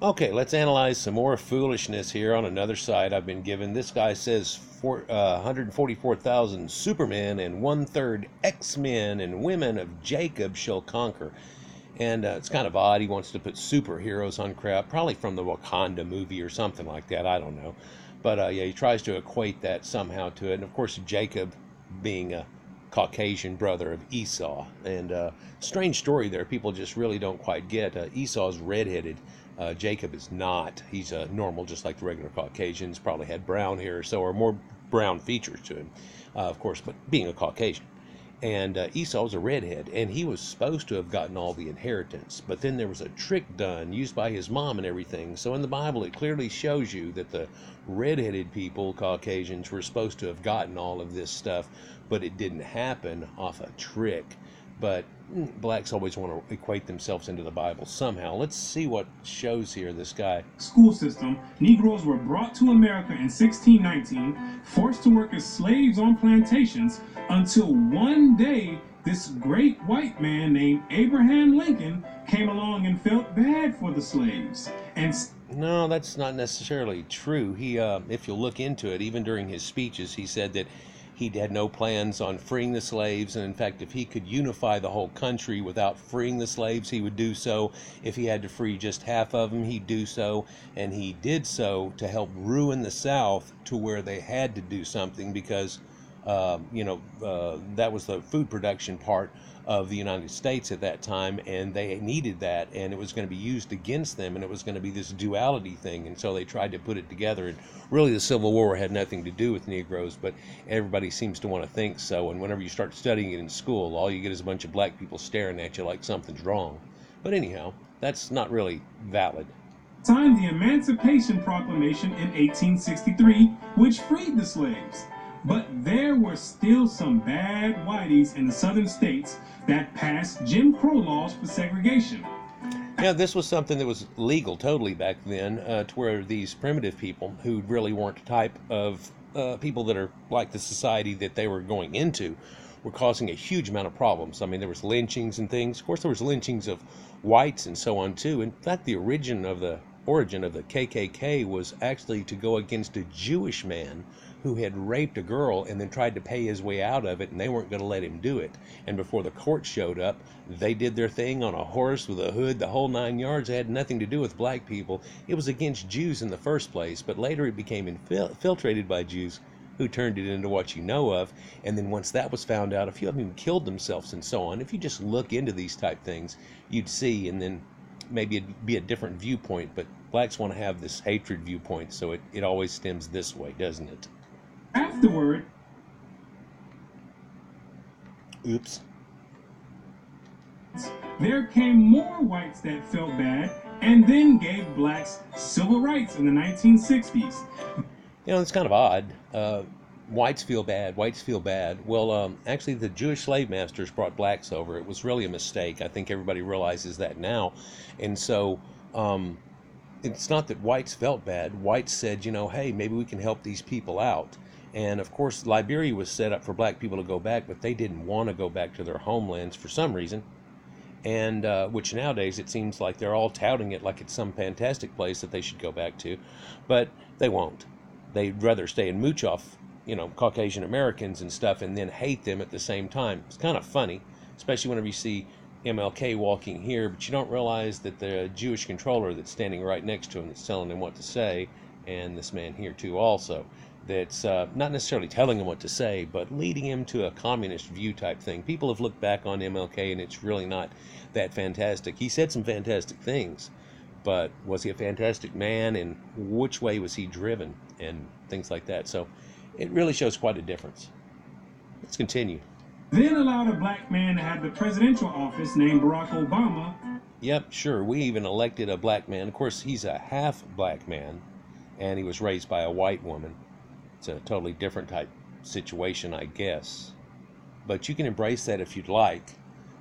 Okay, let's analyze some more foolishness here on another site I've been given. This guy says 144,000 supermen and one-third X-men and women of Jacob shall conquer. And it's kind of odd. He wants to put superheroes on crap, probably from the Wakanda movie or something like that. I don't know. But yeah, he tries to equate that somehow to it. And of course, Jacob being a Caucasian brother of Esau. And strange story there. People just really don't quite get. Esau's redheaded. Jacob is not. He's normal, just like the regular Caucasians. Probably had brown hair or so, or more brown features to him, of course, but being a Caucasian. And Esau was a redhead, and he was supposed to have gotten all the inheritance. But then there was a trick done, used by his mom and everything. So in the Bible, it clearly shows you that the redheaded people, Caucasians, were supposed to have gotten all of this stuff, but it didn't happen off a trick. But blacks always want to equate themselves into the Bible somehow. Let's see what shows here this guy. School system, Negroes were brought to America in 1619, forced to work as slaves on plantations, until one day this great white man named Abraham Lincoln came along and felt bad for the slaves. And no, that's not necessarily true. He, if you look into it, even during his speeches, he said that he had no plans on freeing the slaves, and in fact, if he could unify the whole country without freeing the slaves, he would do so. If he had to free just half of them, he'd do so, and he did so to help ruin the South to where they had to do something because, that was the food production part of the United States at that time, and they needed that, and it was going to be used against them, and it was going to be this duality thing, and so they tried to put it together. And really, the Civil War had nothing to do with Negroes, but everybody seems to want to think so. And whenever you start studying it in school, all you get is a bunch of black people staring at you like something's wrong. But anyhow, that's not really valid. signed the Emancipation Proclamation in 1863, which freed the slaves. But there were still some bad whiteys in the southern states that passed Jim Crow laws for segregation. Yeah, this was something that was legal totally back then, to where these primitive people, who really weren't the type of people that are like the society that they were going into, were causing a huge amount of problems. I mean, there was lynchings and things. Of course, there was lynchings of whites and so on too. In fact, the origin of the KKK was actually to go against a Jewish man who had raped a girl and then tried to pay his way out of it, and they weren't going to let him do it. And before the court showed up, they did their thing on a horse with a hood, the whole 9 yards. It had nothing to do with black people. It was against Jews in the first place, but later it became infiltrated by Jews who turned it into what you know of. And then once that was found out, a few of them even killed themselves and so on. If you just look into these type things, you'd see, and then maybe it'd be a different viewpoint, but blacks want to have this hatred viewpoint, so it always stems this way, doesn't it? Afterward, Oops. there came more whites that felt bad and then gave blacks civil rights in the 1960s. It's kind of odd. Whites feel bad. Whites feel bad. Well, actually, the Jewish slave masters brought blacks over. It was really a mistake. I think everybody realizes that now. And so it's not that whites felt bad. Whites said, hey, maybe we can help these people out. And of course, Liberia was set up for black people to go back, but they didn't want to go back to their homelands for some reason. And which nowadays it seems like they're all touting it like it's some fantastic place that they should go back to, but they won't. They'd rather stay and mooch off, Caucasian Americans and stuff, and then hate them at the same time. It's kind of funny, especially whenever you see MLK walking here, but you don't realize that the Jewish controller that's standing right next to him that's telling him what to say, and this man here too also, that's not necessarily telling him what to say, but leading him to a communist view type thing. People have looked back on MLK, and it's really not that fantastic. He said some fantastic things, but was he a fantastic man, and which way was he driven, and things like that. So it really shows quite a difference. Let's continue. Then allowed a black man to have the presidential office named Barack Obama. Yep, sure. We even elected a black man. Of course, he's a half black man, and he was raised by a white woman. It's a totally different type situation, I guess. But you can embrace that if you'd like.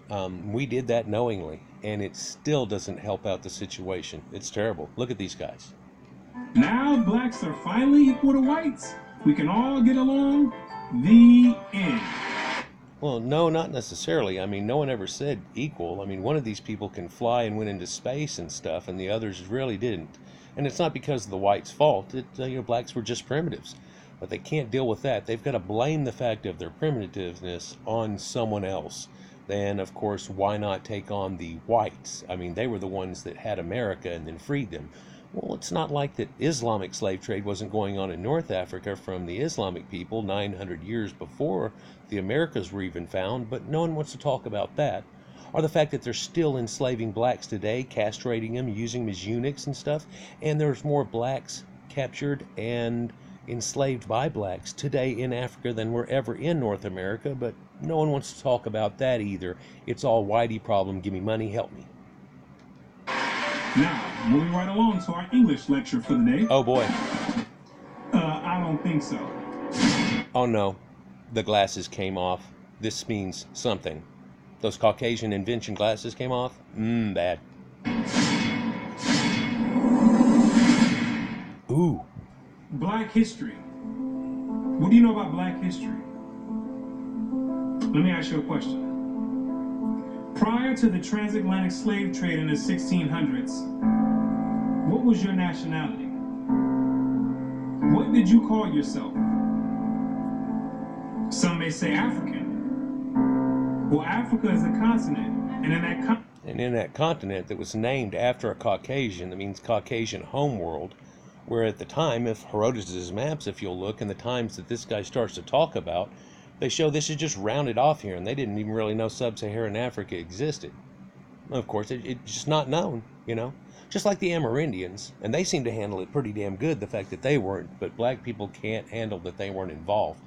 We did that knowingly, and it still doesn't help out the situation. It's terrible. Look at these guys. Now blacks are finally equal to whites. We can all get along. The end. Well, no, not necessarily. I mean, no one ever said equal. I mean, one of these people can fly and went into space and stuff, and the others really didn't. And it's not because of the whites' fault. Blacks were just primitives, but they can't deal with that. They've got to blame the fact of their primitiveness on someone else. Then, of course, why not take on the whites? I mean, they were the ones that had America and then freed them. Well, it's not like that Islamic slave trade wasn't going on in North Africa from the Islamic people 900 years before the Americas were even found, but no one wants to talk about that. Or the fact that they're still enslaving blacks today, castrating them, using them as eunuchs and stuff, and there's more blacks captured and enslaved by blacks today in Africa than were ever in North America, but no one wants to talk about that either. It's all whitey problem, give me money, help me. Now, moving right along to our English lecture for the day. Oh boy. I don't think so. Oh no, the glasses came off. This means something. Those Caucasian invention glasses came off? Bad. Ooh. Black history. What do you know about black history? Let me ask you a question. Prior to the transatlantic slave trade in the 1600s, what was your nationality? What did you call yourself? Some may say African. Well, Africa is a continent, and in that continent that was named after a Caucasian, that means Caucasian homeworld, where at the time, if Herodotus' maps, if you'll look, and the times that this guy starts to talk about, they show this is just rounded off here, and they didn't even really know sub-Saharan Africa existed. Of course, it's just not known, Just like the Amerindians, and they seem to handle it pretty damn good, the fact that they weren't, but black people can't handle that they weren't involved.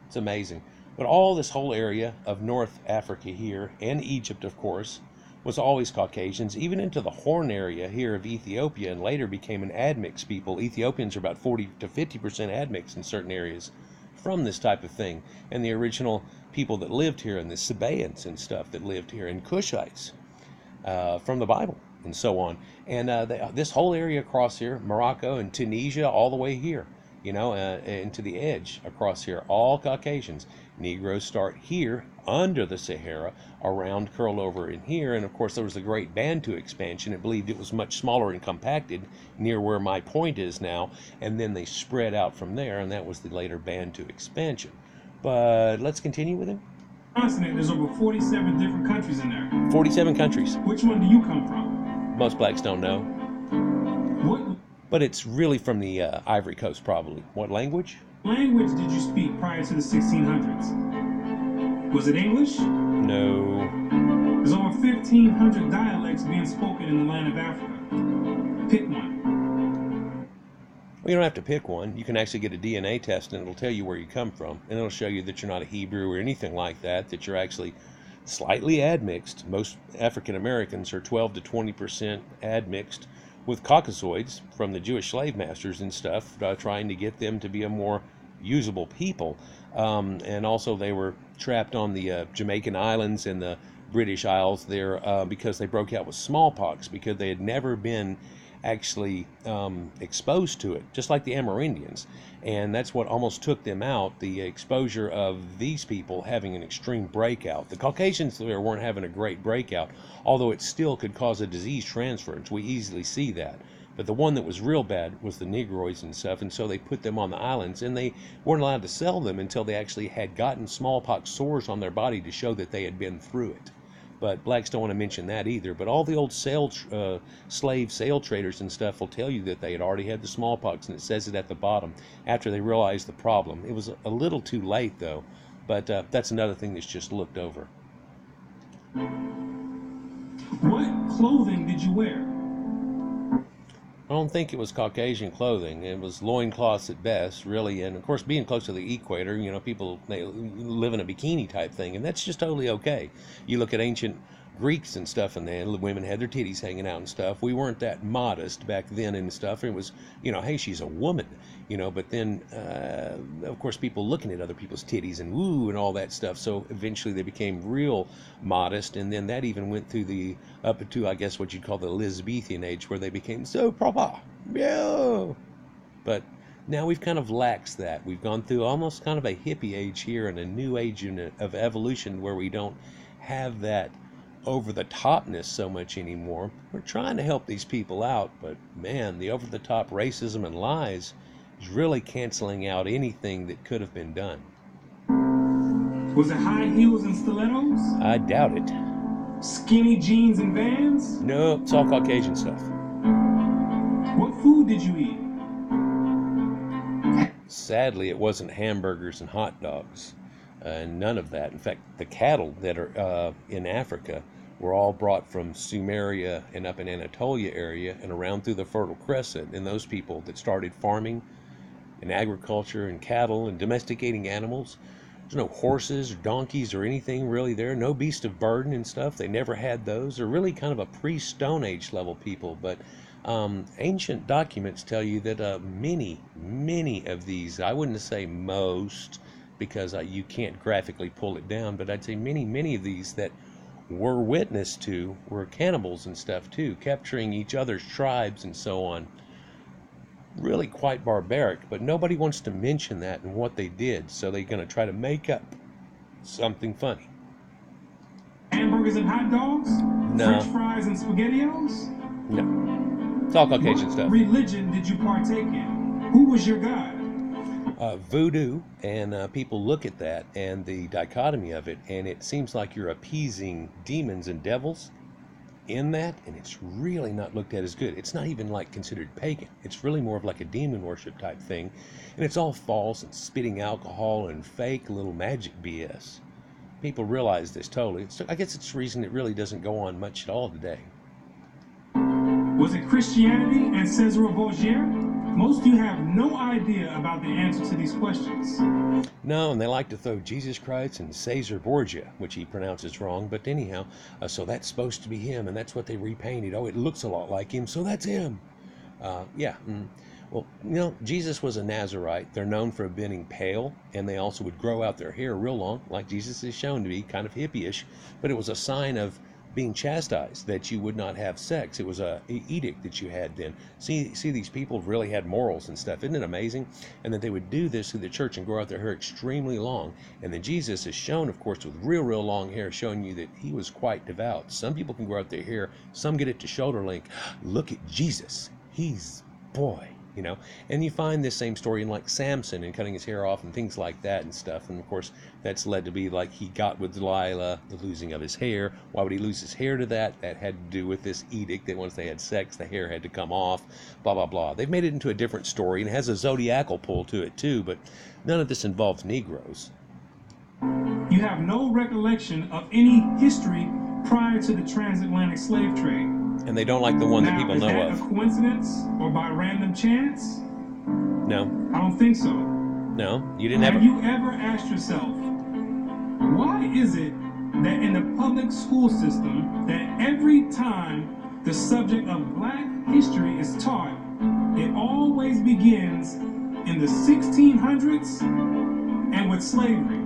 It's amazing. But all this whole area of North Africa here, and Egypt, of course, was always Caucasians, even into the Horn area here of Ethiopia, and later became an admix people. Ethiopians are about 40 to 50% admix in certain areas from this type of thing. And the original people that lived here, and the Sabaeans and stuff that lived here, and Cushites from the Bible, and so on. And this whole area across here, Morocco and Tunisia, all the way here, into the edge across here, all Caucasians. Negroes start here under the Sahara, around, curled over in here, and of course there was the great Bantu expansion. It believed it was much smaller and compacted near where my point is now, and then they spread out from there, and that was the later Bantu expansion. But let's continue with him. Continent, there's over 47 different countries in there. 47 countries. Which one do you come from? Most blacks don't know. What? But it's really from the Ivory Coast, probably. What language? Language did you speak prior to the 1600s? Was it English? No. There's over 1,500 dialects being spoken in the land of Africa. Pick one. Well, you don't have to pick one. You can actually get a DNA test, and it'll tell you where you come from. And it'll show you that you're not a Hebrew or anything like that, that you're actually slightly admixed. Most African Americans are 12 to 20% admixed with Caucasoids from the Jewish slave masters and stuff, trying to get them to be a more usable people. And also they were trapped on the Jamaican Islands and the British Isles there because they broke out with smallpox, because they had never been actually exposed to it, just like the Amerindians. And that's what almost took them out, the exposure of these people having an extreme breakout. The Caucasians there weren't having a great breakout, although it still could cause a disease transference. We easily see that. But the one that was real bad was the Negroes and stuff, and so they put them on the islands, and they weren't allowed to sell them until they actually had gotten smallpox sores on their body to show that they had been through it. But blacks don't want to mention that either. But all the old slave sale traders and stuff will tell you that they had already had the smallpox, and it says it at the bottom after they realized the problem. It was a little too late, though. But that's another thing that's just looked over. What clothing did you wear? I don't think it was Caucasian clothing. It was loincloths at best, really. And, of course, being close to the equator, people, they live in a bikini type thing, and that's just totally okay. You look at ancient Greeks and stuff, and then the women had their titties hanging out and stuff. We weren't that modest back then and stuff. It was, hey, she's a woman, But then, of course, people looking at other people's titties and woo and all that stuff. So eventually they became real modest, and then that even went through up to, I guess, what you'd call the Elizabethan age, where they became so proper. Yeah. But Now we've kind of laxed that. We've gone through almost kind of a hippie age here and a new age of evolution where we don't have that over the topness so much anymore. We're trying to help these people out, but man, the over the top racism and lies is really canceling out anything that could have been done. Was it high heels and stilettos? I doubt it. Skinny jeans and Vans? No, it's all Caucasian stuff. What food did you eat? Sadly, it wasn't hamburgers and hot dogs, and none of that. In fact, the cattle that are in Africa were all brought from Sumeria and up in Anatolia area and around through the Fertile Crescent. And those people that started farming and agriculture and cattle and domesticating animals, there's no horses or donkeys or anything really there. No beast of burden and stuff. They never had those. They're really kind of a pre-Stone Age level people, but ancient documents tell you that many of these, I wouldn't say most, because you can't graphically pull it down, but I'd say many of these that were witness to were cannibals and stuff too, capturing each other's tribes and so on. Really quite barbaric, but nobody wants to mention that and what they did, so they're going to try to make up something funny. Hamburgers and hot dogs? No. French fries and SpaghettiOs? No. It's all Caucasian stuff. What religion did you partake in? Who was your God? Voodoo, and people look at that and the dichotomy of it, and it seems like you're appeasing demons and devils in that, and it's really not looked at as good. It's not even like considered pagan. It's really more of like a demon worship type thing, and it's all false and spitting alcohol and fake little magic BS. People realize this totally. I guess it's the reason it really doesn't go on much at all today. Was it Christianity and Cesar Borgia? Most of you have no idea about the answer to these questions. No, and they like to throw Jesus Christ and Caesar Borgia, which he pronounces wrong, but anyhow, so that's supposed to be him, and that's what they repainted. Oh, it looks a lot like him, so that's him. Well, Jesus was a Nazarite. They're known for being pale, and they also would grow out their hair real long, like Jesus is shown to be, kind of hippie-ish, but it was a sign of being chastised, that you would not have sex. It was a edict that you had then. See, these people really had morals and stuff. Isn't it amazing? And that they would do this through the church and grow out their hair extremely long. And then Jesus is shown, of course, with real long hair, showing you that he was quite devout. Some people can grow out their hair. Some get it to shoulder length. Look at Jesus. He's, boy. And you find this same story in like Samson and cutting his hair off and things like that and stuff. And of course, that's led to be like he got with Delilah, the losing of his hair. Why would he lose his hair to that? That had to do with this edict that once they had sex, the hair had to come off, blah, blah, blah. They've made it into a different story and it has a zodiacal pull to it too, but none of this involves Negroes. You have no recollection of any history prior to the transatlantic slave trade. And they don't like the one that people know of. Is that a coincidence or by random chance? No. I don't think so. No, you didn't Have you ever asked yourself, why is it that in the public school system that every time the subject of black history is taught, it always begins in the 1600s and with slavery?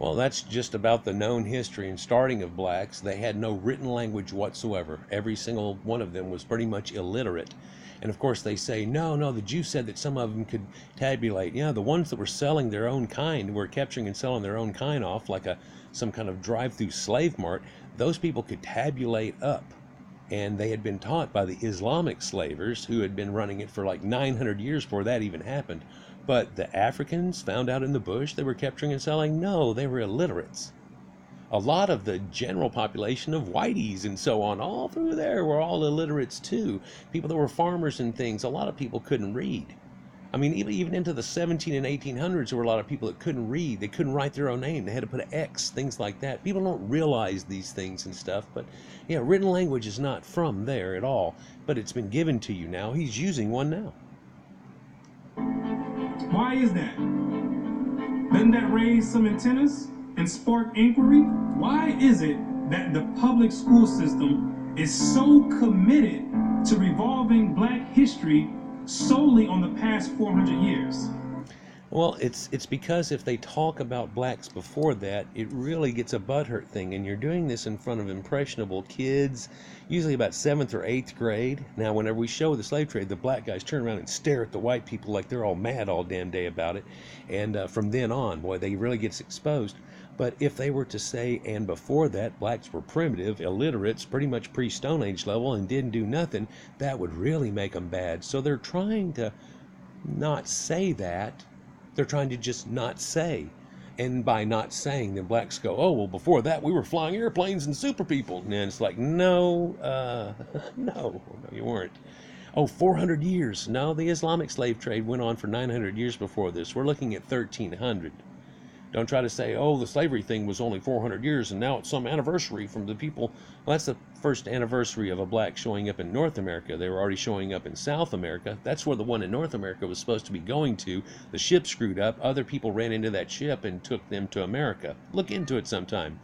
Well, that's just about the known history and starting of blacks. They had no written language whatsoever. Every single one of them was pretty much illiterate. And of course they say, no, the Jews said that some of them could tabulate. Yeah, the ones that were selling their own kind, were capturing and selling their own kind off like some kind of drive-through slave mart, those people could tabulate up. And they had been taught by the Islamic slavers who had been running it for like 900 years before that even happened. But the Africans found out in the bush they were capturing and selling, no, they were illiterates. A lot of the general population of whiteys and so on, all through there, were all illiterates too. People that were farmers and things, a lot of people couldn't read. I mean, even into the 17 and 1800s, there were a lot of people that couldn't read. They couldn't write their own name. They had to put an X, things like that. People don't realize these things and stuff, but yeah, written language is not from there at all, but it's been given to you now. He's using one now. Why is that? Doesn't that raise some antennas and spark inquiry? Why is it that the public school system is so committed to revolving black history solely on the past 400 years? Well, it's because if they talk about blacks before that, it really gets a butthurt thing, and you're doing this in front of impressionable kids, usually about seventh or eighth grade. Now, whenever we show the slave trade, the black guys turn around and stare at the white people like they're all mad all damn day about it, and from then on, boy, they really gets exposed. But if they were to say, and before that, blacks were primitive, illiterates, pretty much pre-Stone Age level, and didn't do nothing, that would really make them bad. So they're trying to not say that. They're trying to just not say. And by not saying, then blacks go, oh, well, before that, we were flying airplanes and super people. And it's like, no, no, you weren't. Oh, 400 years. No, the Islamic slave trade went on for 900 years before this. We're looking at 1300. Don't try to say, oh, the slavery thing was only 400 years and now it's some anniversary from the people. Well, that's the first anniversary of a black showing up in North America. They were already showing up in South America. That's where the one in North America was supposed to be going to. The ship screwed up. Other people ran into that ship and took them to America. Look into it sometime.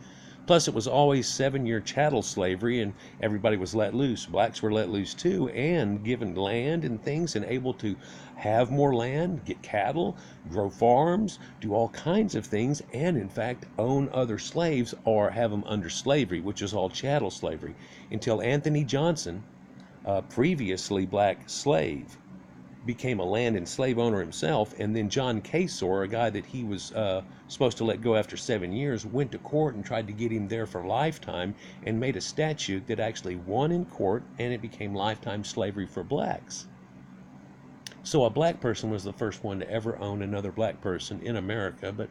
Plus, it was always 7-year chattel slavery, and everybody was let loose. Blacks were let loose too, and given land and things, and able to have more land, get cattle, grow farms, do all kinds of things, and in fact own other slaves or have them under slavery, which is all chattel slavery, until Anthony Johnson, a previously black slave, became a land and slave owner himself, and then John Casor, a guy that he was supposed to let go after 7 years, went to court and tried to get him there for lifetime and made a statute that actually won in court, and it became lifetime slavery for blacks. So a black person was the first one to ever own another black person in America, but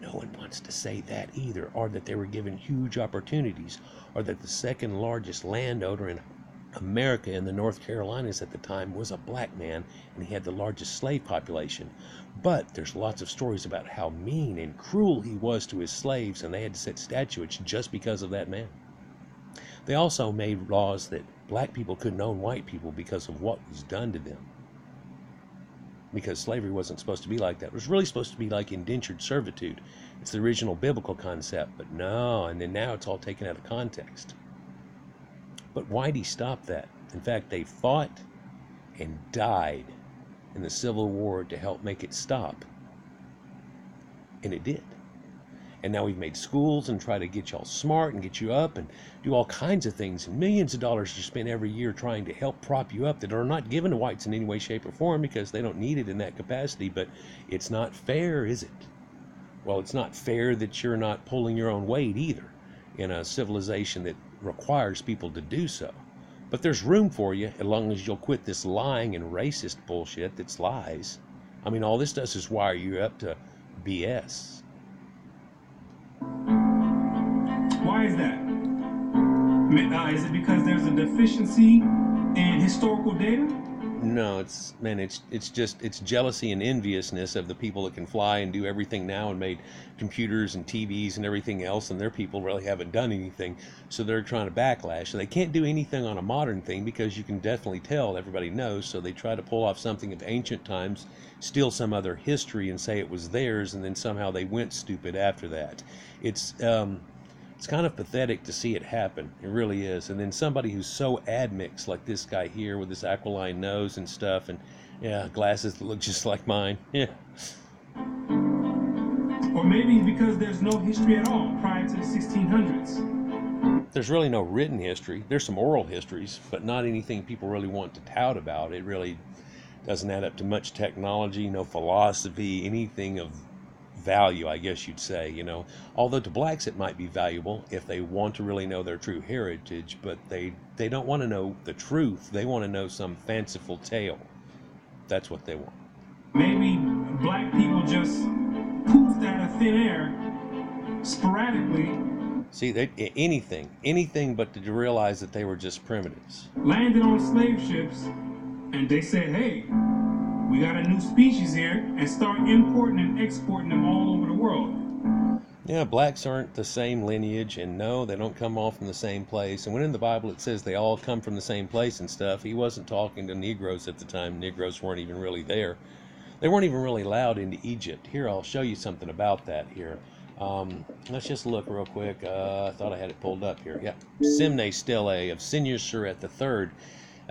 no one wants to say that either, or that they were given huge opportunities, or that the second largest landowner in America in the North Carolinas at the time was a black man, and he had the largest slave population. But there's lots of stories about how mean and cruel he was to his slaves, and they had to set statutes just because of that man. They also made laws that black people couldn't own white people because of what was done to them. Because slavery wasn't supposed to be like that. It was really supposed to be like indentured servitude. It's the original biblical concept, but no, and then now it's all taken out of context. But Whitey stopped that. In fact, they fought and died in the Civil War to help make it stop. And it did. And now we've made schools and try to get y'all smart and get you up and do all kinds of things. And millions of dollars are spent every year trying to help prop you up that are not given to whites in any way, shape, or form because they don't need it in that capacity. But it's not fair, is it? Well, it's not fair that you're not pulling your own weight either in a civilization that requires people to do so. But there's room for you as long as you'll quit this lying and racist bullshit that's lies. I mean, all this does is wire you up to BS. Why is that? Is it because there's a deficiency in historical data? No, it's jealousy and enviousness of the people that can fly and do everything now and made computers and TVs and everything else, and their people really haven't done anything, so they're trying to backlash. So they can't do anything on a modern thing because you can definitely tell everybody knows, so they try to pull off something of ancient times, steal some other history and say it was theirs, and then somehow they went stupid after that. It's kind of pathetic to see it happen. It really is. And then somebody who's so admixed, like this guy here with his aquiline nose and stuff, and yeah, glasses that look just like mine. Yeah. Or maybe because there's no history at all prior to the 1600s. There's really no written history. There's some oral histories, but not anything people really want to tout about. It really doesn't add up to much technology, no philosophy, anything of value, I guess you'd say, you know. Although to blacks it might be valuable if they want to really know their true heritage, but they don't want to know the truth. They want to know some fanciful tale. That's what they want. Maybe black people just poofed out of thin air sporadically. See, anything but to realize that they were just primitives. Landed on slave ships, and they said, hey, we got a new species here, and start importing and exporting them all over the world. Yeah, blacks aren't the same lineage, and no, they don't come all from the same place. And when in the Bible it says they all come from the same place and stuff, he wasn't talking to Negroes at the time. Negroes weren't even really there. They weren't even really allowed into Egypt. Here, I'll show you something about that here. Let's just look real quick. I thought I had it pulled up here. Yeah, Xmen Stele of Senuseret III.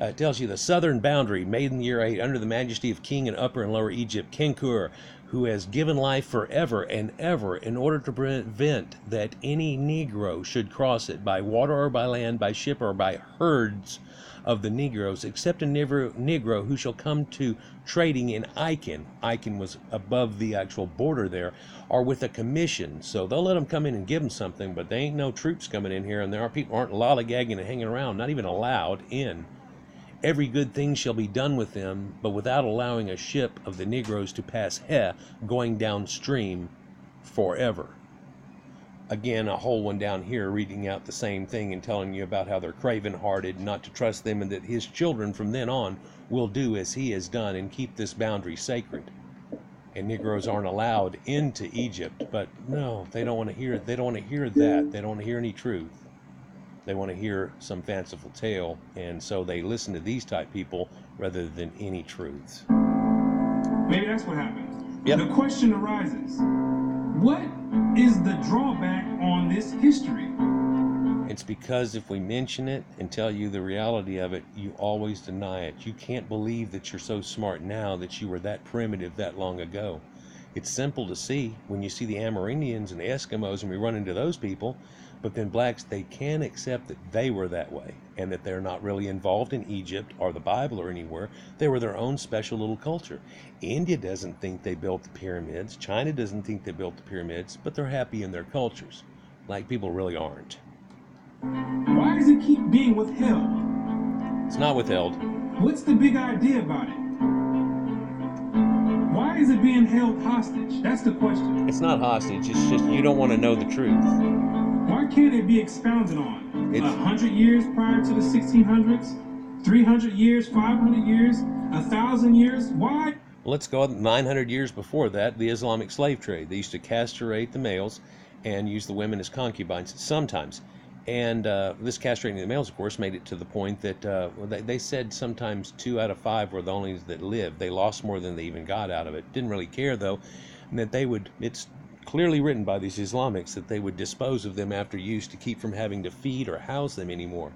It tells you the southern boundary, made in the year 8, under the majesty of King in Upper and Lower Egypt, Kenkur, who has given life forever and ever in order to prevent that any Negro should cross it by water or by land, by ship or by herds of the Negroes, except a Negro who shall come to trading in Icon. Icon was above the actual border there, or with a commission. So they'll let them come in and give them something, but there ain't no troops coming in here, and there are people aren't lollygagging and hanging around, not even allowed in. Every good thing shall be done with them, but without allowing a ship of the Negroes to pass going downstream forever. Again, a whole one down here reading out the same thing and telling you about how they're craven-hearted, not to trust them, and that his children from then on will do as he has done and keep this boundary sacred. And Negroes aren't allowed into Egypt, but no, they don't want to hear it. They don't want to hear that. They don't want to hear any truth. They want to hear some fanciful tale, and so they listen to these type people rather than any truths. Maybe that's what happens. Yep. The question arises, what is the drawback on this history? It's because if we mention it and tell you the reality of it, you always deny it. You can't believe that you're so smart now that you were that primitive that long ago. It's simple to see when you see the Amerindians and the Eskimos, and we run into those people. But then blacks, they can accept that they were that way and that they're not really involved in Egypt or the Bible or anywhere. They were their own special little culture. India doesn't think they built the pyramids. China doesn't think they built the pyramids, but they're happy in their cultures. Like people really aren't. Why does it keep being withheld? It's not withheld. What's the big idea about it? Why is it being held hostage? That's the question. It's not hostage. It's just you don't want to know the truth. Why can't it be expounded on? 100 years prior to the 1600s? 300 years? 500 years? 1,000 years? Why? Let's go 900 years before that, the Islamic slave trade. They used to castrate the males and use the women as concubines sometimes. And this castrating the males, of course, made it to the point that they said sometimes 2 out of 5 were the only that lived. They lost more than they even got out of it. Didn't really care, though, and that they would, it's clearly written by these Islamics, that they would dispose of them after use to keep from having to feed or house them anymore.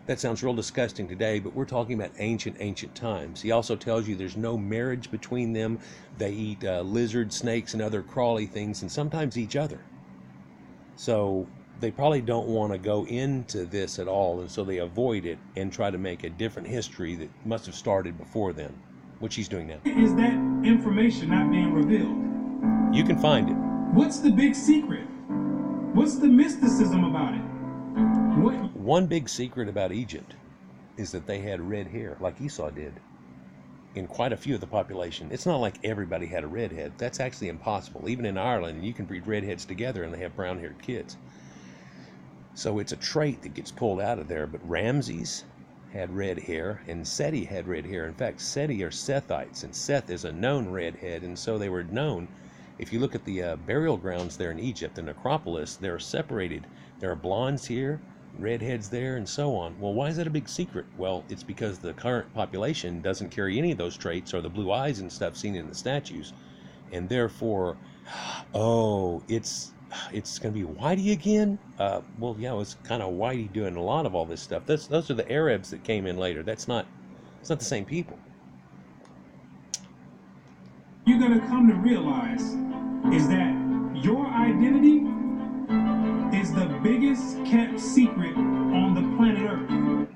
That sounds real disgusting today, but we're talking about ancient times. He also tells you there's no marriage between them. They eat lizards, snakes, and other crawly things, and sometimes each other. So they probably don't want to go into this at all, and so they avoid it and try to make a different history that must have started before then, which he's doing now. Is that information not being revealed? You can find it. What's the big secret? What's the mysticism about it? One big secret about Egypt is that they had red hair, like Esau did, in quite a few of the population. It's not like everybody had a redhead. That's actually impossible. Even in Ireland, you can breed redheads together and they have brown-haired kids. So it's a trait that gets pulled out of there. But Ramses had red hair, and Seti had red hair. In fact, Seti are Sethites, and Seth is a known redhead, and so they were known. If you look at the burial grounds there in Egypt, the necropolis, they're separated. There are blondes here, redheads there, and so on. Well, why is that a big secret? Well, it's because the current population doesn't carry any of those traits or the blue eyes and stuff seen in the statues. And therefore, oh, it's going to be whitey again? Well, yeah, it was kind of whitey doing a lot of all this stuff. Those are the Arabs that came in later. It's not the same people. You're going to come to realize is that your identity is the biggest kept secret on the planet Earth.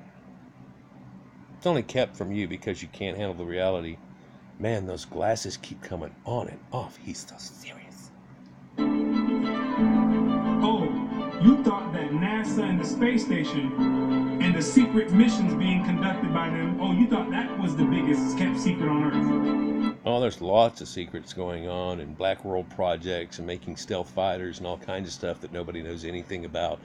It's only kept from you because you can't handle the reality. Man, those glasses keep coming on and off. He's so serious. Oh, you thought that NASA and the space station and the secret missions being conducted by them, oh, you thought that was the biggest kept secret on Earth. Oh, there's lots of secrets going on, and black world projects and making stealth fighters and all kinds of stuff that nobody knows anything about.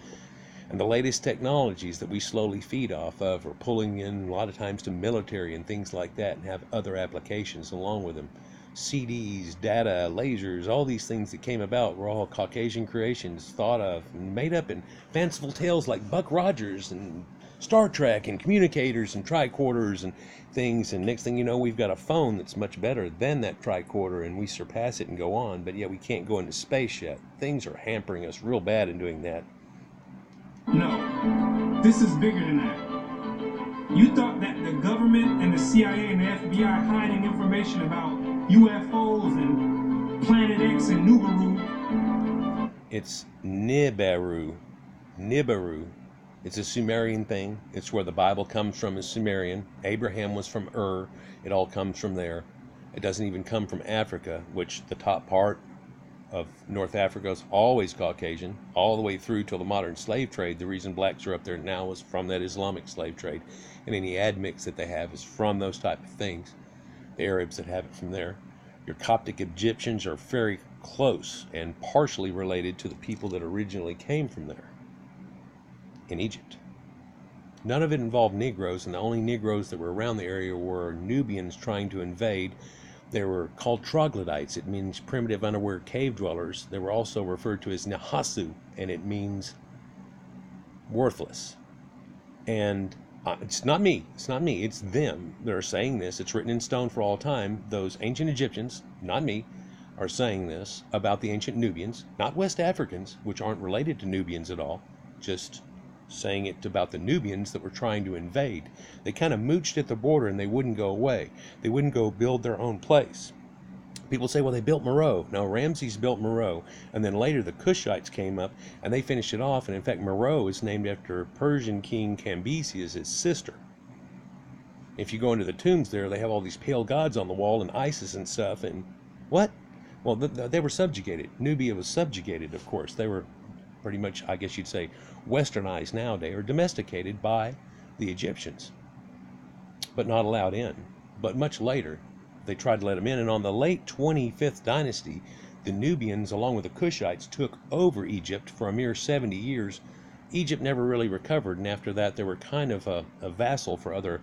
And the latest technologies that we slowly feed off of are pulling in a lot of times to military and things like that, and have other applications along with them. CDs, data, lasers, all these things that came about were all Caucasian creations thought of and made up in fanciful tales like Buck Rogers and Star Trek and communicators and tricorders and things. And next thing you know, we've got a phone that's much better than that tricorder, and we surpass it and go on, but yet we can't go into space yet. Things are hampering us real bad in doing that. No, this is bigger than that. You thought that the government and the CIA and the FBI hiding information about UFOs and Planet X and Nubaru. It's Nibiru. Nibiru. It's a Sumerian thing. It's where the Bible comes from, is Sumerian. Abraham was from Ur. It all comes from there. It doesn't even come from Africa, which the top part of North Africa is always Caucasian, all the way through till the modern slave trade. The reason blacks are up there now is from that Islamic slave trade. And any admix that they have is from those type of things. The Arabs that have it from there. Your Coptic Egyptians are very close and partially related to the people that originally came from there in Egypt. None of it involved Negroes, and the only Negroes that were around the area were Nubians trying to invade. They were called troglodytes. It means primitive underworld cave dwellers. They were also referred to as Nahasu, and it means worthless. And it's not me. It's not me. It's them that are saying this. It's written in stone for all time. Those ancient Egyptians, not me, are saying this about the ancient Nubians, not West Africans, which aren't related to Nubians at all, just saying it about the Nubians that were trying to invade. They kind of mooched at the border and they wouldn't go away. They wouldn't go build their own place. People say, well, they built Meroe. No, Ramses built Meroe. And then later the Cushites came up and they finished it off. And in fact, Meroe is named after Persian king Cambyses, his sister. If you go into the tombs there, they have all these pale gods on the wall and Isis and stuff. And what? Well, they were subjugated. Nubia was subjugated, of course. They were pretty much, I guess you'd say, westernized nowadays, or domesticated by the Egyptians, but not allowed in. But much later, they tried to let them in, and on the late 25th dynasty, the Nubians, along with the Cushites, took over Egypt for a mere 70 years. Egypt never really recovered, and after that, they were kind of a vassal for other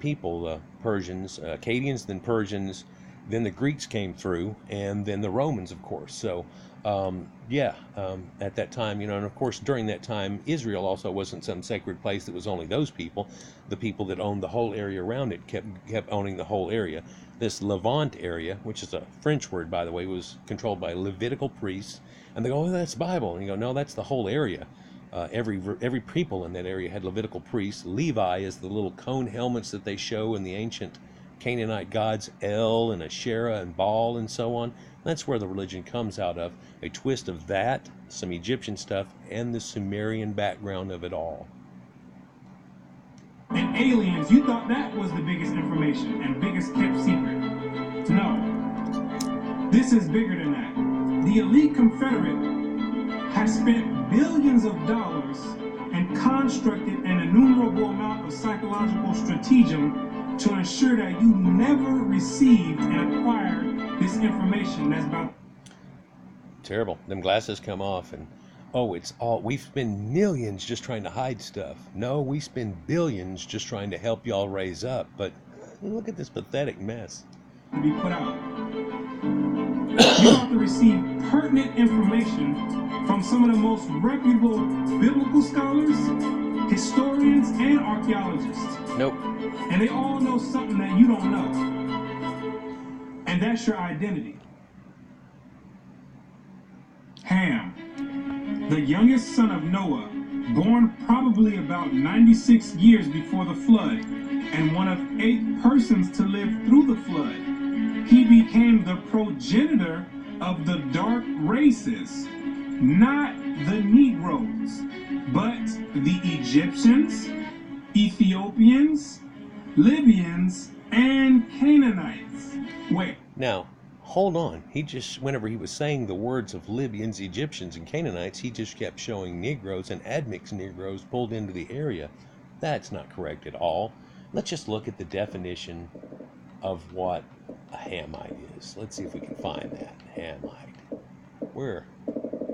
people, Persians, Akkadians, then Persians, then the Greeks came through, and then the Romans, of course. So, at that time, and of course, during that time, Israel also wasn't some sacred place that was only those people. The people that owned the whole area around it kept owning the whole area. This Levant area, which is a French word, by the way, was controlled by Levitical priests. And they go, oh, that's Bible. And you go, no, that's the whole area. Every people in that area had Levitical priests. Levi is the little cone helmets that they show in the ancient Canaanite gods, El and Asherah and Baal and so on. That's where the religion comes out of, a twist of that, some Egyptian stuff, and the Sumerian background of it all. And aliens, you thought that was the biggest information and biggest kept secret. No, this is bigger than that. The elite Confederate has spent billions of dollars and constructed an innumerable amount of psychological stratagem to ensure that you never received and acquired this information that's about. Terrible. Them glasses come off and, oh, it's all, we spend millions just trying to hide stuff. No, we spend billions just trying to help y'all raise up. But look at this pathetic mess. To be put out. You have to receive pertinent information from some of the most reputable biblical scholars, historians, and archaeologists. Nope. And they all know something that you don't know. And that's your identity. Ham, the youngest son of Noah, born probably about 96 years before the flood, and one of 8 persons to live through the flood. He became the progenitor of the dark races, not the Negroes, but the Egyptians, Ethiopians, Libyans, and Canaanites. Wait. Now, hold on. He just, whenever he was saying the words of Libyans, Egyptians, and Canaanites, he just kept showing Negroes and admixed Negroes pulled into the area. That's not correct at all. Let's just look at the definition of what a Hamite is. Let's see if we can find that. Hamite. Where?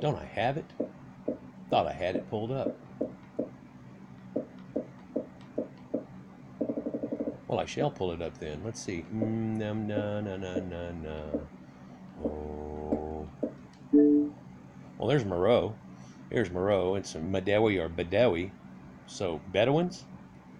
Don't I have it? Thought I had it pulled up. Well, I shall pull it up then. Let's see. Oh. Well, there's Meroe. Here's Meroe. It's Madawi or Badawi. So, Bedouins?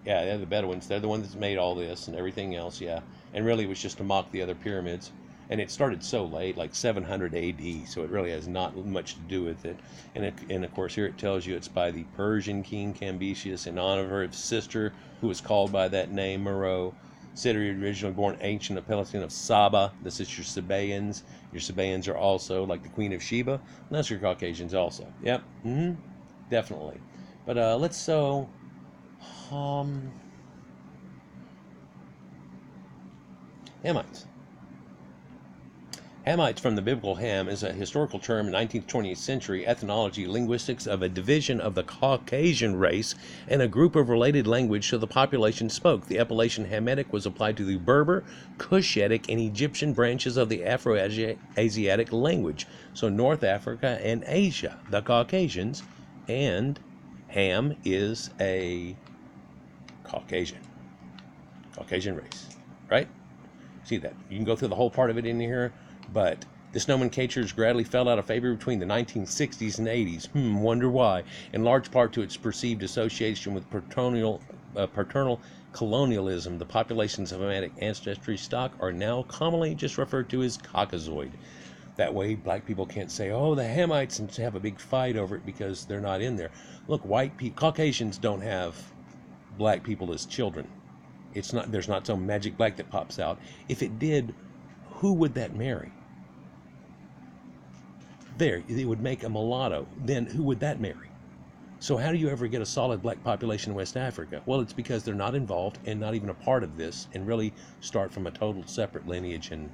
Yeah, they're the Bedouins. They're the ones that made all this and everything else, yeah. And really it was just to mock the other pyramids. And it started so late, like 700 AD, so it really has not much to do with it. And of course, here it tells you it's by the Persian king Cambyses in honor of his sister, who was called by that name, Meroe. Said originally born ancient appellation of Saba. This is your Sabaeans. Your Sabaeans are also like the Queen of Sheba. And that's your Caucasians also. Yep. Definitely. But let's so Hamites. Hamites from the biblical Ham is a historical term in 19th, 20th century ethnology linguistics of a division of the Caucasian race and a group of related language so the population spoke. The appellation Hamitic was applied to the Berber, Cushitic, and Egyptian branches of the Afro-Asiatic language, so North Africa and Asia, the Caucasians, and Ham is a Caucasian race, right? See that? You can go through the whole part of it in here, but this nomenclature gradually fell out of favor between the 1960s and 80s. Wonder why? In large part to its perceived association with paternal colonialism, the populations of Hamitic ancestry stock are now commonly just referred to as Caucasoid. That way, black people can't say, "Oh, the Hamites," and have a big fight over it because they're not in there. Look, Caucasians don't have black people as children. There's not some magic black that pops out. If it did, who would that marry? It would make a mulatto. Then who would that marry? So how do you ever get a solid black population in West Africa? Well, it's because they're not involved and not even a part of this, and really start from a total separate lineage and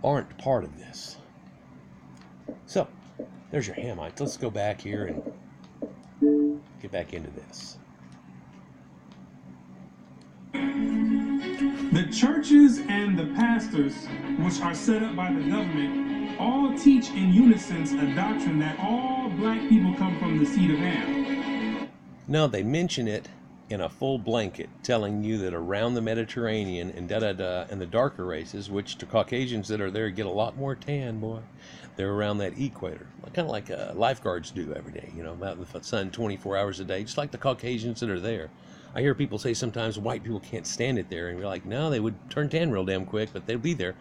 aren't part of this. So there's your Hamites. Let's go back here and get back into this. The churches and the pastors, which are set up by the government, all teach in unison a doctrine that all black people come from the seed of Ham. No, they mention it in a full blanket, telling you that around the Mediterranean and and the darker races, which the Caucasians that are there get a lot more tan, boy. They're around that equator, kind of like lifeguards do every day, out in the sun 24 hours a day, just like the Caucasians that are there. I hear people say sometimes white people can't stand it there, and you're like, no, they would turn tan real damn quick, but they'll be there.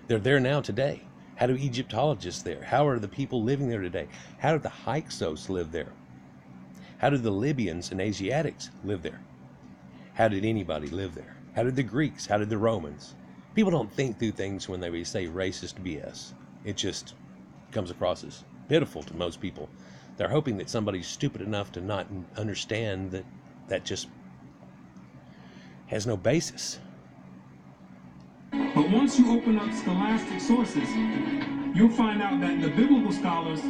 They're there now today. How do Egyptologists there? How are the people living there today? How do the Hyksos live there? How did the Libyans and Asiatics live there? How did anybody live there? How did the Greeks? How did the Romans? People don't think through things when they say racist BS. It just comes across as pitiful to most people. They're hoping that somebody's stupid enough to not understand that just has no basis. But once you open up scholastic sources, you'll find out that the biblical scholars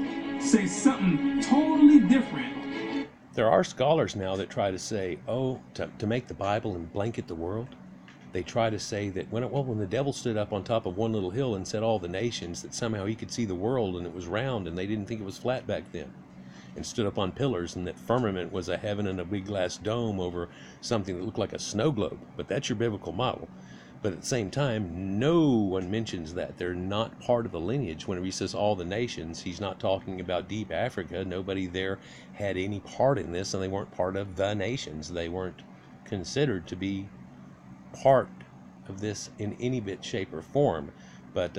say something totally different. There are scholars now that try to say, to make the Bible and blanket the world, they try to say that when the devil stood up on top of one little hill and said all the nations, that somehow he could see the world and it was round and they didn't think it was flat back then, and stood up on pillars, and that firmament was a heaven and a big glass dome over something that looked like a snow globe. But that's your biblical model. But at the same time, no one mentions that. They're not part of the lineage. When he says all the nations, he's not talking about deep Africa. Nobody there had any part in this, and they weren't part of the nations. They weren't considered to be part of this in any bit, shape, or form. But